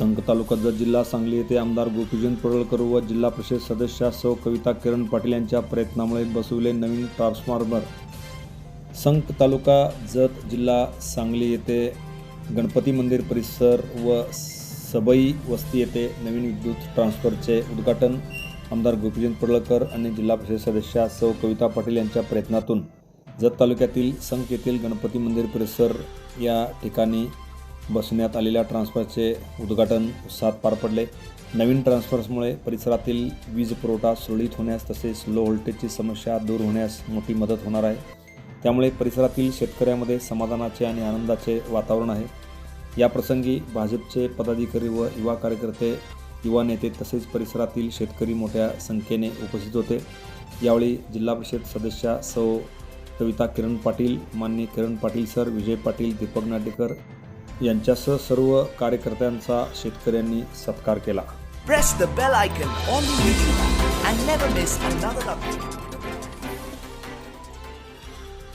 संघ तालुका जत जिल्हा सांगली येथे आमदार गोपीचंद पडळकर व जिल्हा परिषद सदस्या सौ कविता किरण पाटील यांच्या प्रयत्नामुळे बसविले नवीन ट्रान्सफॉर्मर। संघ तालुका जत जिल्हा सांगली येथे गणपती मंदिर परिसर व सबई वस्ती येथे नवीन विद्युत ट्रान्सफॉर्मरचे उद्घाटन आमदार गोपीचंद पडळकर आणि जिल्हा परिषद सदस्या सौ कविता पाटील यांच्या प्रयत्नातून जत तालुक्यातील संघ येथील गणपती मंदिर परिसर या ठिकाणी बसवण्यात आलेल्या ट्रान्सफॉर्मरचे उद्घाटन उत्साहात पार पडले। नवीन ट्रान्सफॉर्मरमुळे परिसरातील वीज पुरवठा सुरळीत होण्यास तसेच लो व्होल्टेजची समस्या दूर होण्यास मोठी मदत होणार आहे। त्यामुळे परिसरातील शेतकऱ्यांमध्ये समाधानाचे आणि आनंदाचे वातावरण आहे। या प्रसंगी भाजपचे पदाधिकारी व युवा कार्यकर्ते, युवा नेते तसेच परिसरातील शेतकरी मोठ्या संख्येने उपस्थित होते। यावेळी जिल्हा परिषद सदस्या सौ कविता किरण पाटील, माननीय किरण पाटील सर, विजय पाटील, दीपक नाटेकर यांच्यासह सर्व कार्यकर्त्यांचा शेतकऱ्यांनी सत्कार केला। Press the bell icon on the YouTube app and never miss another update.